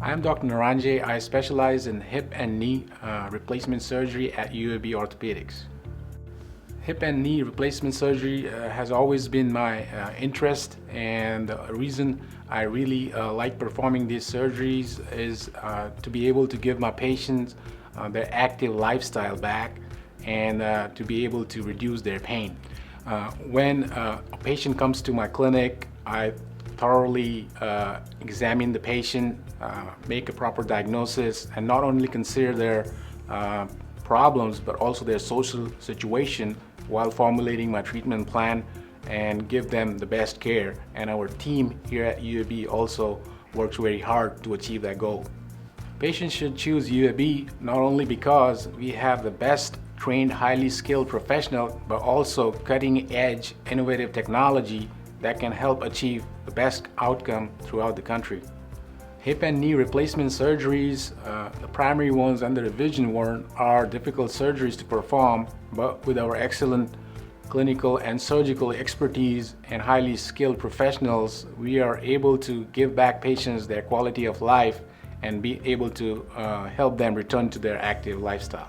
I'm Dr. Naranje. I specialize in hip and knee replacement surgery at UAB Orthopedics. Hip and knee replacement surgery has always been my interest, and the reason I really like performing these surgeries is to be able to give my patients their active lifestyle back and to be able to reduce their pain. When a patient comes to my clinic, I thoroughly examine the patient, make a proper diagnosis, and not only consider their problems but also their social situation while formulating my treatment plan and give them the best care. And our team here at UAB also works very hard to achieve that goal. Patients should choose UAB not only because we have the best trained, highly skilled professional, but also cutting-edge, innovative technology that can help achieve the best outcome throughout the country. Hip and knee replacement surgeries, the primary ones under the Vision 1, are difficult surgeries to perform, but with our excellent clinical and surgical expertise and highly skilled professionals, we are able to give back patients their quality of life and be able to help them return to their active lifestyle.